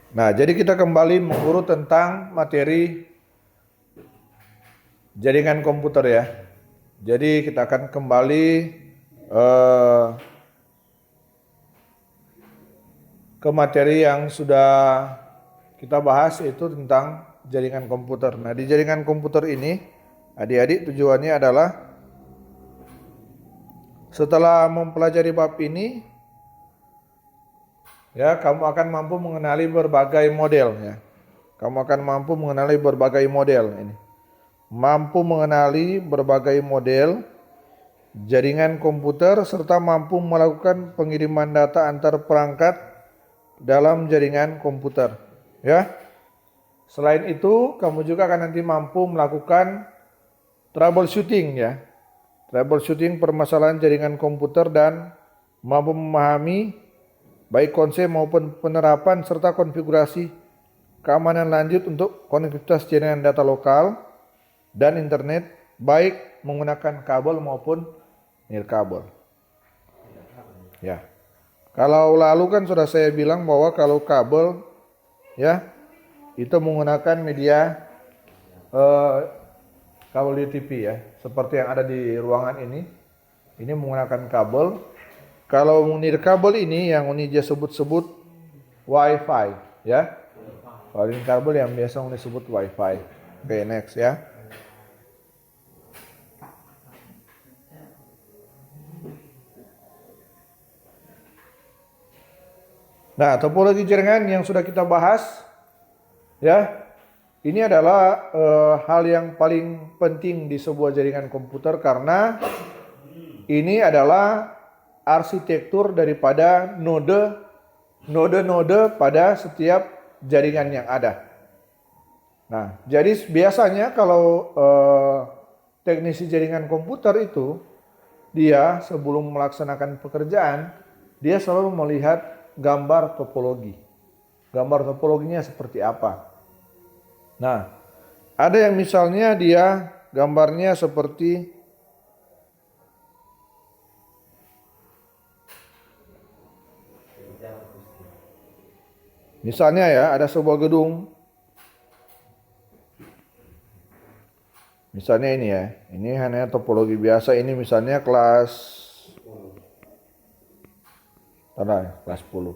Nah, jadi kita kembali mengurut tentang materi jaringan komputer ya. Jadi kita akan kembali ke materi yang sudah kita bahas, yaitu tentang jaringan komputer. Nah, di jaringan komputer ini, adik-adik, tujuannya adalah setelah mempelajari bab ini, ya, kamu akan mampu mengenali berbagai model ya. Kamu akan mampu mengenali berbagai model ini. Mampu mengenali berbagai model jaringan komputer serta mampu melakukan pengiriman data antar perangkat dalam jaringan komputer, ya. Selain itu, kamu juga akan nanti mampu melakukan troubleshooting ya. Troubleshooting permasalahan jaringan komputer dan mampu memahami baik konsep maupun penerapan serta konfigurasi keamanan lanjut untuk konektivitas jaringan data lokal dan internet baik menggunakan kabel maupun nirkabel. Ya. Kalau lalu kan sudah saya bilang bahwa kalau kabel ya itu menggunakan media kabel DTP ya, seperti yang ada di ruangan ini. Ini menggunakan kabel. Kalau nirkabel ini yang Unija sebut-sebut Wi-Fi ya. Kalau nirkabel yang biasa disebut Wi-Fi. Oke, next ya. Nah, topologi jaringan yang sudah kita bahas, ya, ini adalah hal yang paling penting di sebuah jaringan komputer karena ini adalah arsitektur daripada node-node pada setiap jaringan yang ada. Nah, jadi biasanya kalau teknisi jaringan komputer itu, dia sebelum melaksanakan pekerjaan, dia selalu melihat gambar topologi. Gambar topologinya seperti apa. Nah, ada yang misalnya dia gambarnya seperti misalnya ya, ada sebuah gedung. Misalnya ini ya, ini hanya topologi biasa. Ini misalnya kelas 10.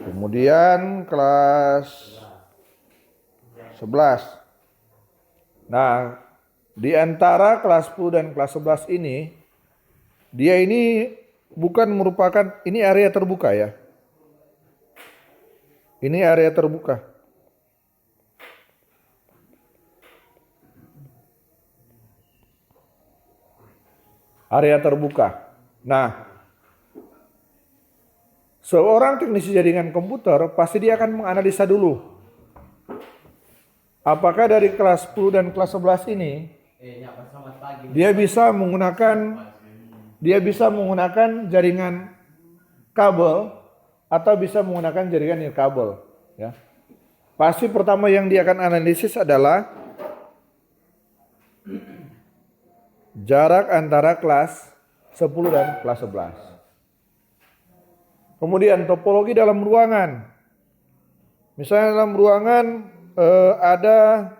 Kemudian kelas 11. Nah, di antara kelas 10 dan kelas 11 ini, dia ini bukan merupakan, ini area terbuka ya. Ini area terbuka. Area terbuka. Nah, seorang teknisi jaringan komputer pasti dia akan menganalisa dulu. Apakah dari kelas 10 dan kelas 11 ini dia bisa menggunakan jaringan kabel atau bisa menggunakan jaringan nirkabel, ya. Pasti pertama yang dia akan analisis adalah jarak antara kelas 10 dan kelas 11. Kemudian topologi dalam ruangan. Misalnya dalam ruangan ada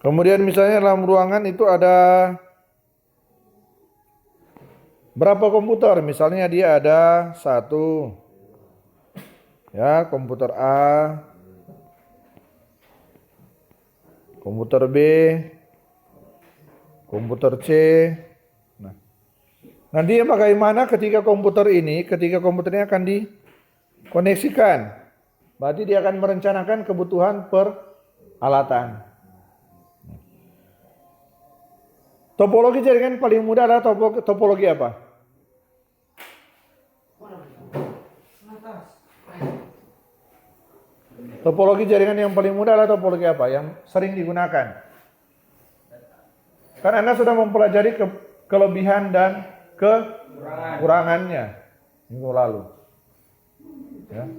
kemudian misalnya dalam ruangan itu ada berapa komputer? Misalnya dia ada 1, ya, komputer A, komputer B, komputer C. Nah, nanti bagaimana ketika komputer ini akan dikoneksikan? Berarti dia akan merencanakan kebutuhan peralatan. Topologi jaringan paling mudah adalah topologi apa? Topologi jaringan yang paling mudah adalah topologi apa? Yang sering digunakan. Kan Anda sudah mempelajari kelebihan dan kekurangannya minggu lalu. Ya.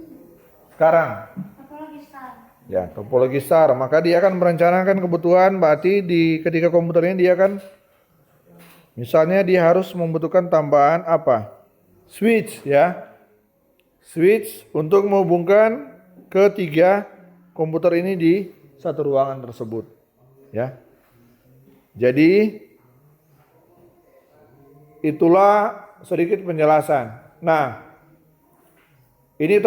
Sekarang. Ya, topologi star. Maka dia akan merencanakan kebutuhan, berarti ketika komputer ini dia akan, misalnya dia harus membutuhkan tambahan apa? Switch ya. Switch untuk menghubungkan ketiga komputer ini di satu ruangan tersebut. Ya. Jadi itulah sedikit penjelasan. Nah, ini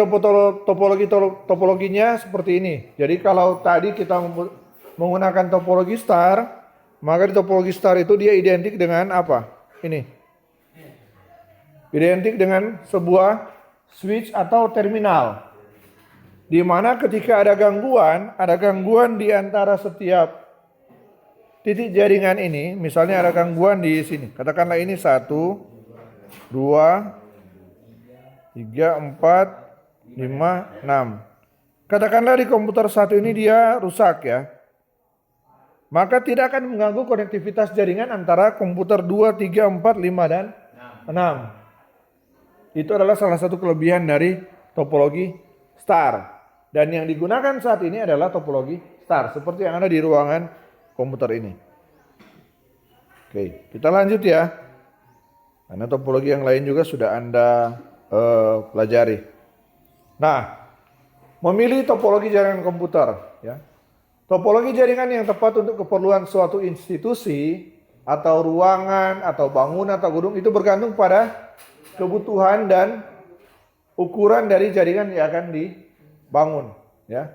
topologinya seperti ini. Jadi kalau tadi kita menggunakan topologi star, maka di topologi star itu dia identik dengan apa? Ini. Identik dengan sebuah switch atau terminal. Di mana ketika ada gangguan di antara setiap titik jaringan ini, misalnya ada gangguan di sini. Katakanlah ini 1, 2, 3, 4, 5, 6. Katakanlah di komputer satu ini dia rusak ya. Maka tidak akan mengganggu konektivitas jaringan antara komputer 2, 3, 4, 5, dan 6. Itu adalah salah satu kelebihan dari topologi star. Dan yang digunakan saat ini adalah topologi star. Seperti yang ada di ruangan komputer ini. Oke, kita lanjut ya. Karena topologi yang lain juga sudah Anda pelajari. Nah, memilih topologi jaringan komputer ya. Topologi jaringan yang tepat untuk keperluan suatu institusi atau ruangan atau bangunan atau gedung itu bergantung pada kebutuhan dan ukuran dari jaringan yang akan dibangun ya.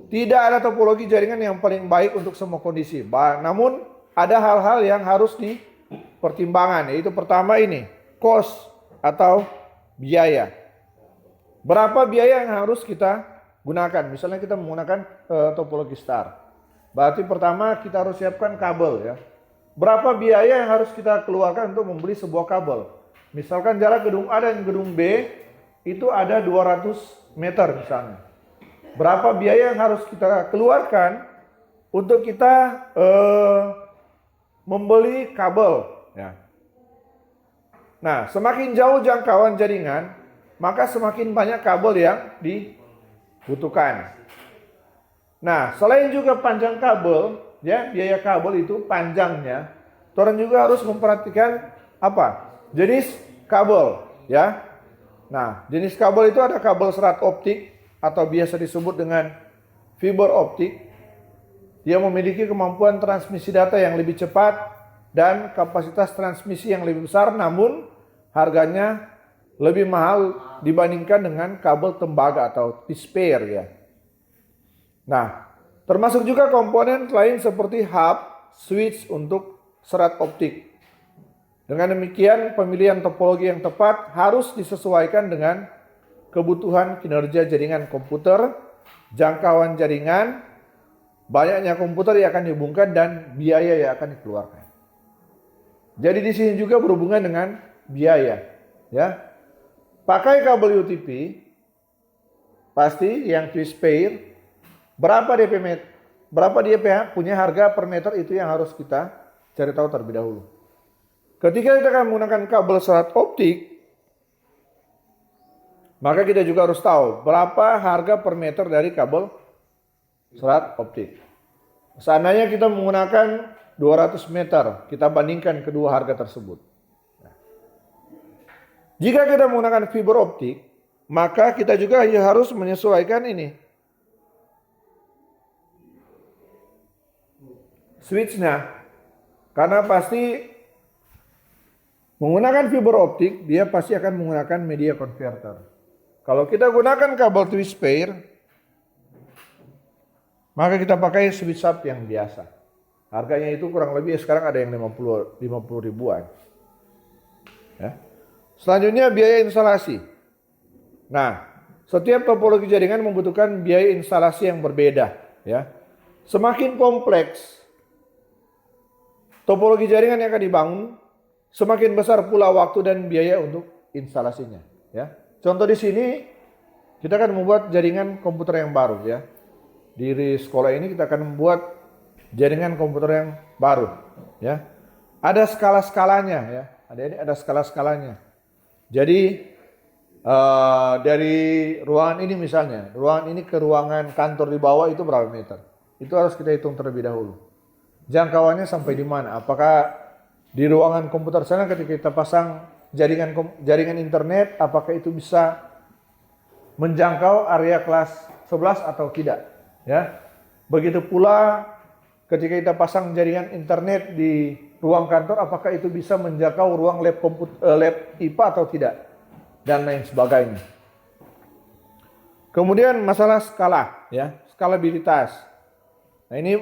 Tidak ada topologi jaringan yang paling baik untuk semua kondisi. Namun ada hal-hal yang harus dipertimbangkan, yaitu pertama ini, cost atau biaya. Berapa biaya yang harus kita gunakan? Misalnya kita menggunakan topologi star. Berarti pertama kita harus siapkan kabel ya. Berapa biaya yang harus kita keluarkan untuk membeli sebuah kabel? Misalkan jarak gedung A dan gedung B itu ada 200 meter misalnya. Berapa biaya yang harus kita keluarkan untuk kita membeli kabel ya. Nah, semakin jauh jangkauan jaringan, maka semakin banyak kabel yang dibutuhkan. Nah, selain juga panjang kabel, ya, biaya kabel itu panjangnya, orang juga harus memperhatikan apa? Jenis kabel, ya. Nah, jenis kabel itu ada kabel serat optik atau biasa disebut dengan fiber optik. Dia memiliki kemampuan transmisi data yang lebih cepat dan kapasitas transmisi yang lebih besar, namun harganya lebih mahal dibandingkan dengan kabel tembaga atau T-spare ya. Nah, termasuk juga komponen lain seperti hub, switch untuk serat optik. Dengan demikian, pemilihan topologi yang tepat harus disesuaikan dengan kebutuhan kinerja jaringan komputer, jangkauan jaringan, banyaknya komputer yang akan dihubungkan, dan biaya yang akan dikeluarkan. Jadi di sini juga berhubungan dengan biaya, ya. Pakai kabel UTP, pasti yang T-spare, berapa dia punya harga per meter, itu yang harus kita cari tahu terlebih dahulu. Ketika kita akan menggunakan kabel serat optik, maka kita juga harus tahu berapa harga per meter dari kabel serat optik. Seandainya kita menggunakan 200 meter, kita bandingkan kedua harga tersebut. Jika kita menggunakan fiber optik, maka kita juga harus menyesuaikan ini. Switch-nya. Karena pasti menggunakan fiber optik, dia pasti akan menggunakan media converter. Kalau kita gunakan kabel T-spare, maka kita pakai switch hub yang biasa. Harganya itu kurang lebih sekarang ada yang 50 ribuan. Ya. Selanjutnya biaya instalasi. Nah, setiap topologi jaringan membutuhkan biaya instalasi yang berbeda. Ya. Semakin kompleks topologi jaringan yang akan dibangun, semakin besar pula waktu dan biaya untuk instalasinya. Ya. Contoh di sini, kita akan membuat jaringan komputer yang baru. Ya. Di sekolah ini kita akan membuat jaringan komputer yang baru. Ya. Ada skala-skalanya. Ya. Ada skala-skalanya. Jadi dari ruangan ini misalnya, ruangan ini ke ruangan kantor di bawah itu berapa meter? Itu harus kita hitung terlebih dahulu. Jangkauannya sampai di mana? Apakah di ruangan komputer sana ketika kita pasang jaringan internet, apakah itu bisa menjangkau area kelas 11 atau tidak? Ya. Begitu pula ketika kita pasang jaringan internet di ruang kantor, apakah itu bisa menjangkau ruang lab IPA atau tidak? Dan lain sebagainya. Kemudian masalah skala, ya, skalabilitas. Nah ini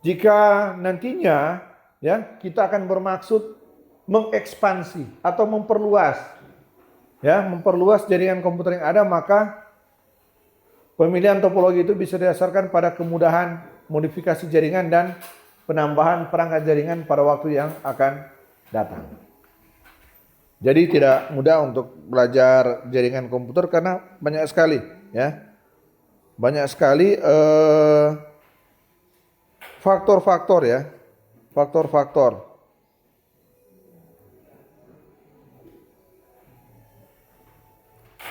jika nantinya ya kita akan bermaksud mengekspansi atau memperluas, ya, memperluas jaringan komputer yang ada, maka pemilihan topologi itu bisa didasarkan pada kemudahan modifikasi jaringan dan penambahan perangkat jaringan pada waktu yang akan datang. Jadi tidak mudah untuk belajar jaringan komputer karena banyak sekali, ya, banyak sekali faktor-faktor, ya, faktor-faktor.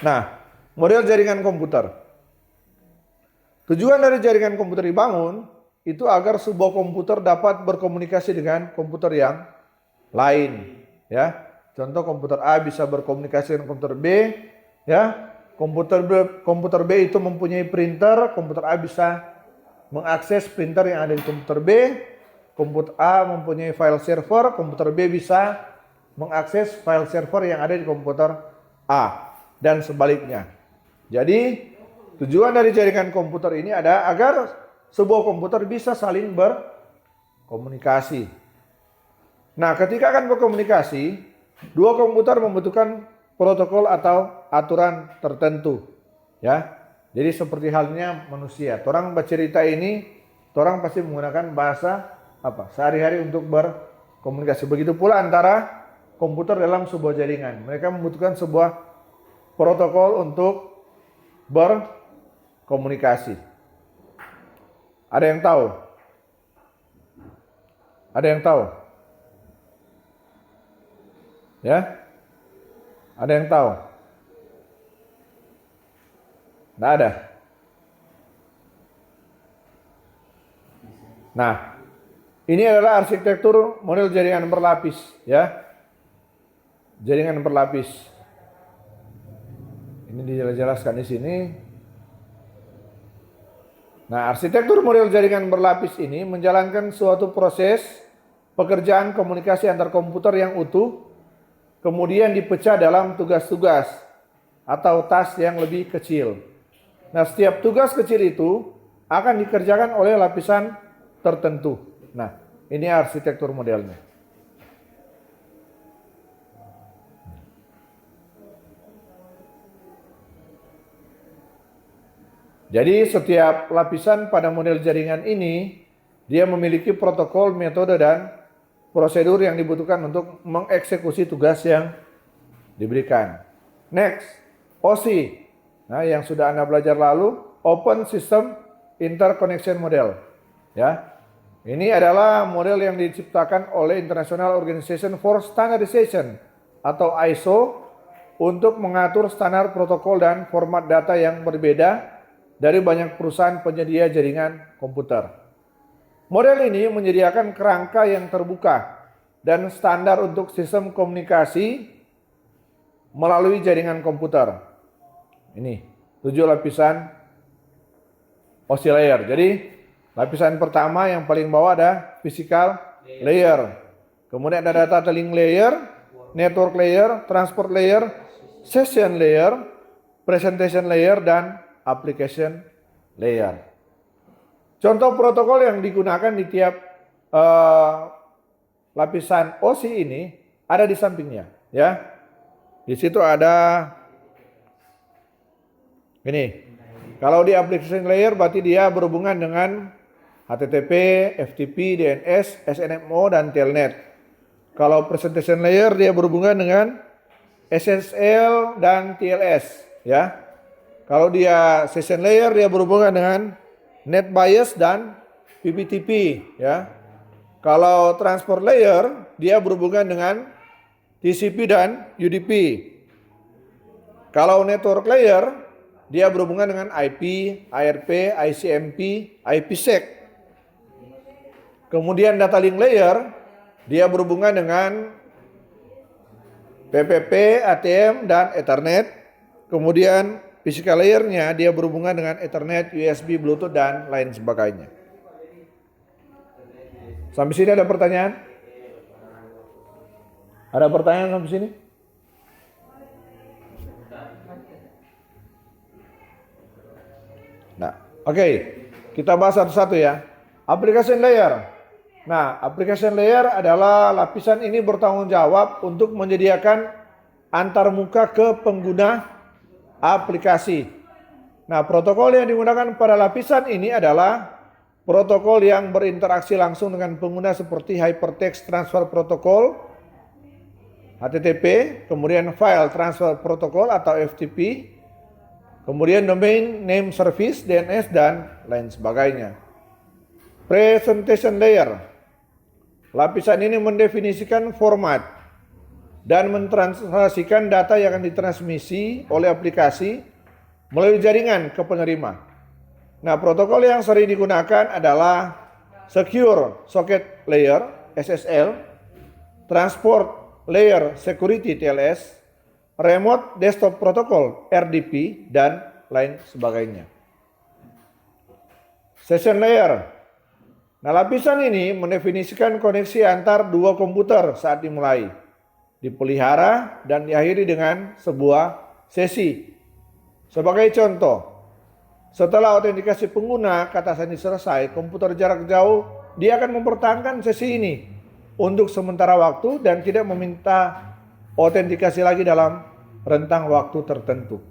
Nah, model jaringan komputer. Tujuan dari jaringan komputer dibangun itu agar sebuah komputer dapat berkomunikasi dengan komputer yang lain, ya. Contoh komputer A bisa berkomunikasi dengan komputer B, ya. Komputer B itu mempunyai printer, komputer A bisa mengakses printer yang ada di komputer B. Komputer A mempunyai file server, komputer B bisa mengakses file server yang ada di komputer A dan sebaliknya. Jadi tujuan dari jaringan komputer ini ada agar sebuah komputer bisa saling berkomunikasi. Nah, ketika akan berkomunikasi, dua komputer membutuhkan protokol atau aturan tertentu, ya. Jadi seperti halnya manusia. Orang bercerita ini, orang pasti menggunakan bahasa apa? Sehari-hari untuk berkomunikasi. Begitu pula antara komputer dalam sebuah jaringan. Mereka membutuhkan sebuah protokol untuk berkomunikasi. Ada yang tahu? Ada yang tahu? Ya? Ada yang tahu? Tidak ada. Nah, ini adalah arsitektur model jaringan berlapis, ya. Jaringan berlapis. Ini dijelaskan di sini. Nah, arsitektur model jaringan berlapis ini menjalankan suatu proses pekerjaan komunikasi antar komputer yang utuh, kemudian dipecah dalam tugas-tugas atau task yang lebih kecil. Nah, setiap tugas kecil itu akan dikerjakan oleh lapisan tertentu. Nah, ini arsitektur modelnya. Jadi setiap lapisan pada model jaringan ini, dia memiliki protokol, metode, dan prosedur yang dibutuhkan untuk mengeksekusi tugas yang diberikan. Next, OSI. Nah, yang sudah Anda belajar lalu, Open System Interconnection Model. Ya, ini adalah model yang diciptakan oleh International Organization for Standardization atau ISO untuk mengatur standar protokol dan format data yang berbeda dari banyak perusahaan penyedia jaringan komputer. Model ini menyediakan kerangka yang terbuka dan standar untuk sistem komunikasi melalui jaringan komputer. Ini 7 lapisan OSI layer. Jadi lapisan pertama yang paling bawah ada physical layer. Kemudian ada data link layer, network layer, transport layer, session layer, presentation layer, dan application layer. Contoh protokol yang digunakan di tiap lapisan OSI ini ada di sampingnya, ya. Di situ ada ini. Kalau di application layer berarti dia berhubungan dengan HTTP, FTP, DNS, SNMO, dan Telnet. Kalau presentation layer dia berhubungan dengan SSL dan TLS, ya. Kalau dia session layer dia berhubungan dengan NetBIOS dan PPTP, ya. Kalau transport layer dia berhubungan dengan TCP dan UDP. Kalau network layer, dia berhubungan dengan IP, ARP, ICMP, IPsec. Kemudian data link layer, dia berhubungan dengan PPP, ATM, dan Ethernet. Kemudian physical layer-nya dia berhubungan dengan Ethernet, USB, Bluetooth, dan lain sebagainya. Sampai sini ada pertanyaan? Ada pertanyaan sampai sini? Nah, oke. Kita bahas satu-satu ya. Application layer. Nah, application layer adalah lapisan ini bertanggung jawab untuk menyediakan antarmuka ke pengguna aplikasi. Nah, protokol yang digunakan pada lapisan ini adalah protokol yang berinteraksi langsung dengan pengguna seperti Hypertext Transfer Protocol, HTTP, kemudian File Transfer Protocol atau FTP, kemudian Domain Name Service, DNS, dan lain sebagainya. Presentation layer. Lapisan ini mendefinisikan format dan mentranslasikan data yang akan ditransmisi oleh aplikasi melalui jaringan ke penerima. Nah, protokol yang sering digunakan adalah Secure Socket Layer, SSL, Transport Layer Security, TLS, Remote Desktop Protocol, RDP, dan lain sebagainya. Session Layer. Nah, lapisan ini mendefinisikan koneksi antar dua komputer saat dimulai, dipelihara, dan diakhiri dengan sebuah sesi. Sebagai contoh, setelah autentikasi pengguna kata sandi selesai, komputer jarak jauh dia akan mempertahankan sesi ini untuk sementara waktu dan tidak meminta autentikasi lagi dalam rentang waktu tertentu.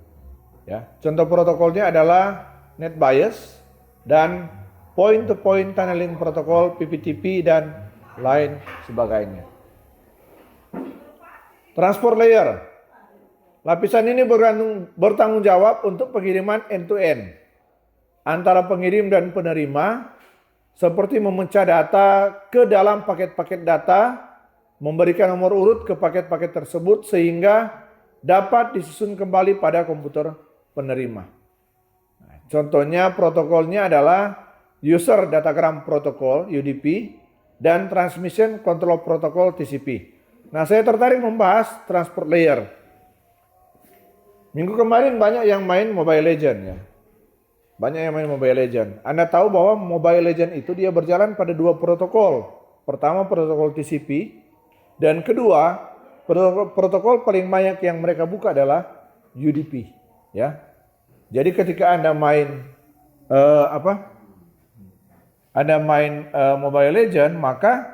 Ya, contoh protokolnya adalah NetBIOS dan Point-to-Point Tunneling Protocol, PPTP, dan lain sebagainya. Transport Layer. Lapisan ini bertanggung jawab untuk pengiriman end-to-end antara pengirim dan penerima, seperti memecah data ke dalam paket-paket data, memberikan nomor urut ke paket-paket tersebut sehingga dapat disusun kembali pada komputer penerima. Nah, contohnya protokolnya adalah User Datagram Protocol, UDP, dan Transmission Control Protocol, TCP. Nah, saya tertarik membahas Transport Layer. Minggu kemarin banyak yang main Mobile Legend ya. Banyak yang main Mobile Legend. Anda tahu bahwa Mobile Legend itu dia berjalan pada dua protokol. Pertama protokol TCP, dan kedua protokol paling banyak yang mereka buka adalah UDP. Ya. Jadi ketika Anda main Mobile Legend, maka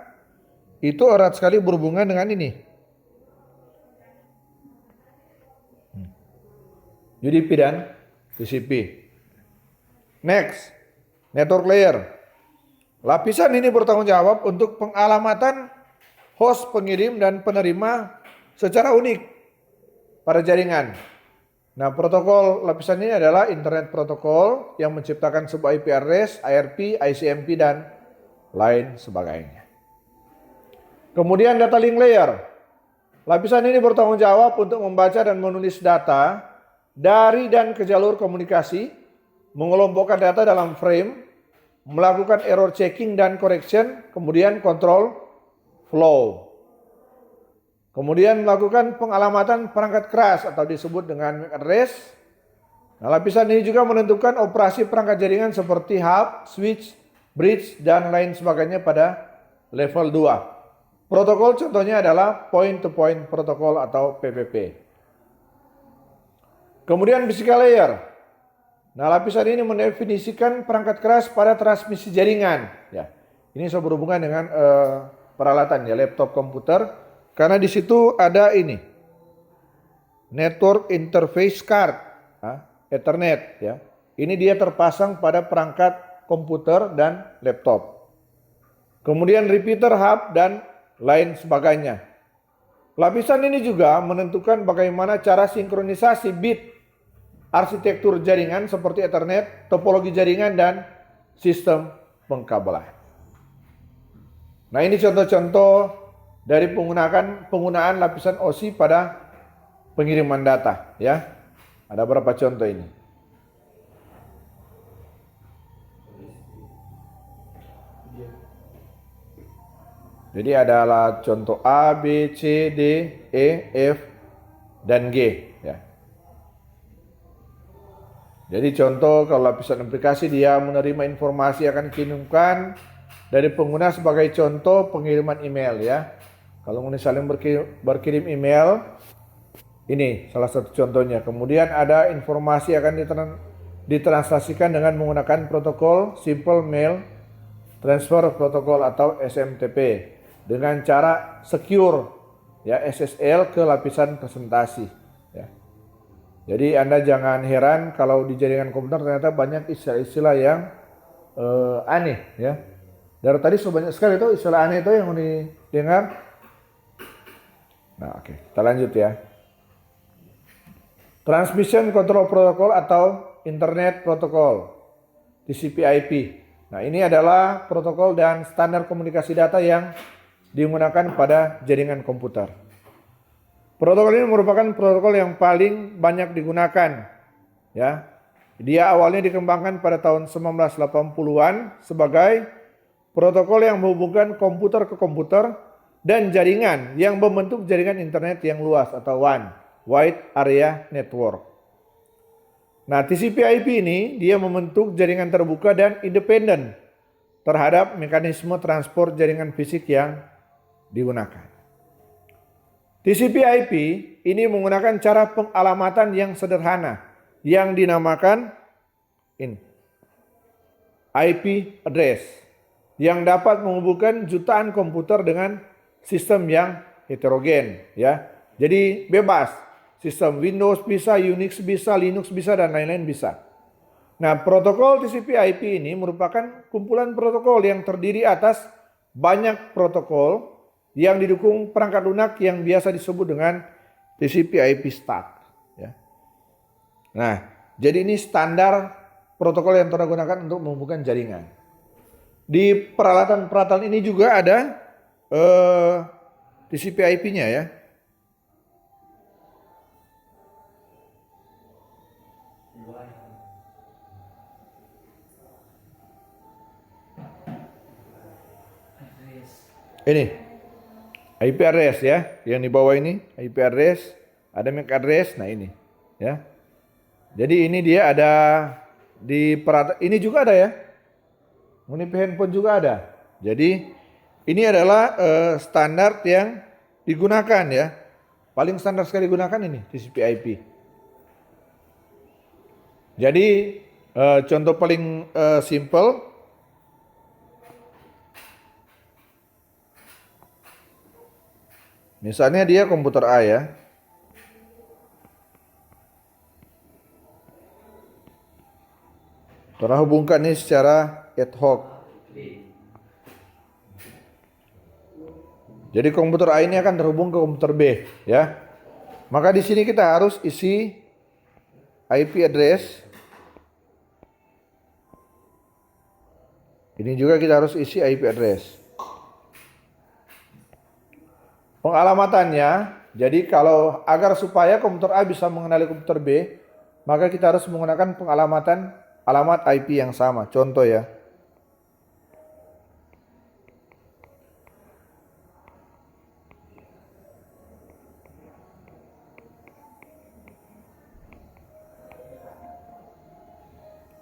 itu erat sekali berhubungan dengan ini. UDP dan TCP. Next, network layer. Lapisan ini bertanggung jawab untuk pengalamatan host pengirim dan penerima secara unik pada jaringan. Nah, protokol lapisan ini adalah Internet Protocol yang menciptakan sebuah IP address, ARP, ICMP, dan lain sebagainya. Kemudian data link layer. Lapisan ini bertanggung jawab untuk membaca dan menulis data dari dan ke jalur komunikasi, mengelompokkan data dalam frame, melakukan error checking dan correction, kemudian control flow. Kemudian melakukan pengalamatan perangkat keras atau disebut dengan MAC address. Nah, lapisan ini juga menentukan operasi perangkat jaringan seperti hub, switch, bridge, dan lain sebagainya pada level 2. Protokol contohnya adalah point-to-point protocol atau PPP. Kemudian physical layer. Nah, lapisan ini mendefinisikan perangkat keras pada transmisi jaringan. Ya, ini berhubungan dengan peralatan ya, laptop, komputer. Karena di situ ada ini, network interface card, Ethernet ya. Ini dia terpasang pada perangkat komputer dan laptop. Kemudian repeater hub dan lain sebagainya. Lapisan ini juga menentukan bagaimana cara sinkronisasi bit arsitektur jaringan seperti Ethernet, topologi jaringan, dan sistem pengkabelan. Nah, ini contoh-contoh dari penggunaan lapisan OSI pada pengiriman data ya. Ada berapa contoh ini? Jadi adalah contoh A, B, C, D, E, F, dan G. Ya. Jadi contoh kalau lapisan aplikasi dia menerima informasi akan dikirimkan dari pengguna sebagai contoh pengiriman email ya. Kalau misalnya berkirim email, ini salah satu contohnya. Kemudian ada informasi akan ditranslasikan dengan menggunakan protokol Simple Mail Transfer Protocol atau SMTP dengan cara secure ya SSL ke lapisan presentasi ya. Jadi Anda jangan heran kalau di jaringan komputer ternyata banyak istilah-istilah yang aneh ya. Dari tadi sebanyak sekali itu istilah aneh itu yang didengar. Nah, oke, kita lanjut ya. Transmission Control Protocol atau Internet Protocol TCP/IP. Nah, ini adalah protokol dan standar komunikasi data yang digunakan pada jaringan komputer. Protokol ini merupakan protokol yang paling banyak digunakan ya. Dia awalnya dikembangkan pada tahun 1980-an sebagai protokol yang menghubungkan komputer ke komputer dan jaringan yang membentuk jaringan internet yang luas atau WAN, Wide Area Network. Nah, TCP/IP ini dia membentuk jaringan terbuka dan independen terhadap mekanisme transport jaringan fisik yang digunakan. TCP/IP ini menggunakan cara pengalamatan yang sederhana yang dinamakan IP address yang dapat menghubungkan jutaan komputer dengan sistem yang heterogen ya. Jadi bebas, sistem Windows bisa, Unix bisa, Linux bisa, dan lain-lain bisa. Nah, protokol TCP/IP ini merupakan kumpulan protokol yang terdiri atas banyak protokol yang didukung perangkat lunak yang biasa disebut dengan TCP/IP stack. Ya. Nah, jadi ini standar protokol yang digunakan untuk menghubungkan jaringan. Di peralatan-peralatan ini juga ada TCP/IP-nya ya. Ini IP address ya, yang di bawah ini IP address, ada MAC address, nah ini ya. Jadi ini dia ada di peralatan, ini juga ada ya. Menip handphone juga ada. Jadi ini adalah standar yang digunakan ya. Paling standar sekali digunakan ini TCP/IP. Jadi contoh paling simple. Misalnya dia komputer A ya. Kita hubungkan ini secara ad hoc. Jadi komputer A ini akan terhubung ke komputer B ya. Maka di sini kita harus isi IP address. Ini juga kita harus isi IP address. Pengalamatannya, jadi kalau agar supaya komputer A bisa mengenali komputer B, maka kita harus menggunakan pengalamatan alamat IP yang sama. Contoh ya.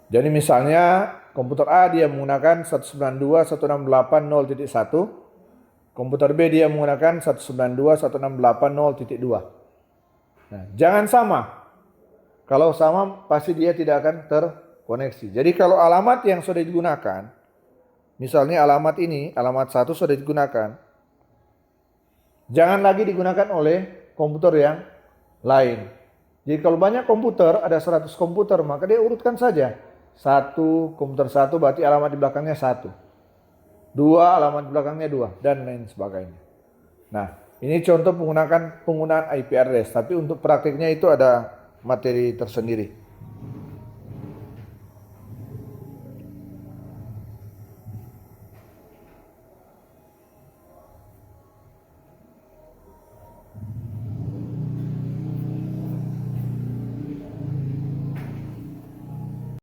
Jadi misalnya komputer A dia menggunakan 192.168.0.1. Komputer B dia menggunakan 192.168.0.2. Nah, jangan sama. Kalau sama pasti dia tidak akan terkoneksi. Jadi kalau alamat yang sudah digunakan, misalnya alamat ini, alamat 1 sudah digunakan, jangan lagi digunakan oleh komputer yang lain. Jadi kalau banyak komputer, ada 100 komputer, maka dia urutkan saja. 1, komputer 1 berarti alamat di belakangnya 1. 2, alamat belakangnya 2, dan lain sebagainya. Nah, ini contoh penggunaan IP address, tapi untuk praktiknya itu ada materi tersendiri.